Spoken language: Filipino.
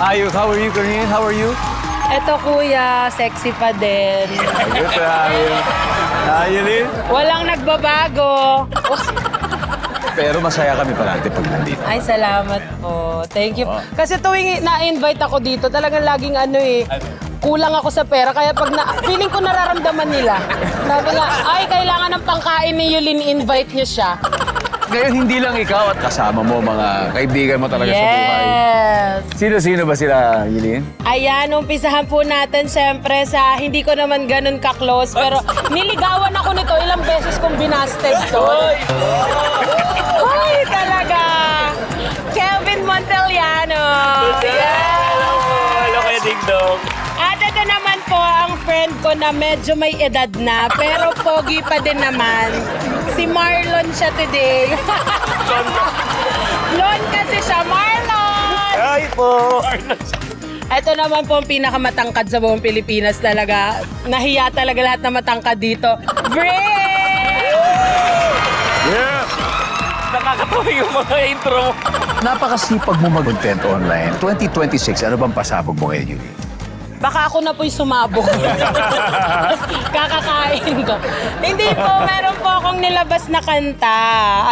How are you, Corinne? How are you? Eto kuya, sexy pa din. Good to have you. Yulin? Walang nagbabago. Pero masaya kami parati pag nandito. Ay, salamat po. Thank you. Kasi tuwing na-invite ako dito, talagang laging kulang ako sa pera. Kaya pag feeling ko nararamdaman nila. Sabi nga, ay, kailangan ng pangkain ni Yulin, invite niyo siya. Ngayon, hindi lang ikaw at kasama mo, mga kaibigan mo talaga sa buhay. Yes. Sino-sino ba sila, Yulin? Ayan, umpisahan po natin siyempre sa hindi ko naman ganun ka-close. Pero niligawan ako nito, ilang beses kong binasted to. Ay, talaga! Kevin Montellano! Hello kayo, Ding Dong. At ito naman po ang friend ko na medyo may edad na, pero pogi pa din naman. Si Marlon siya today. Lon kasi siya, Marlon! Hi po. Ito naman po ang pinakamatangkad sa buong Pilipinas talaga. Nahiya talaga lahat na matangkad dito. Bray! Yeah! Nakakatawa yung mga intro. Napakasipag mo mag-content online. 2026, ano bang pasabog mo ngayon, Yulin? Baka ako na po'y sumabog. Kakakain ko. Hindi po, meron po akong nilabas na kanta. At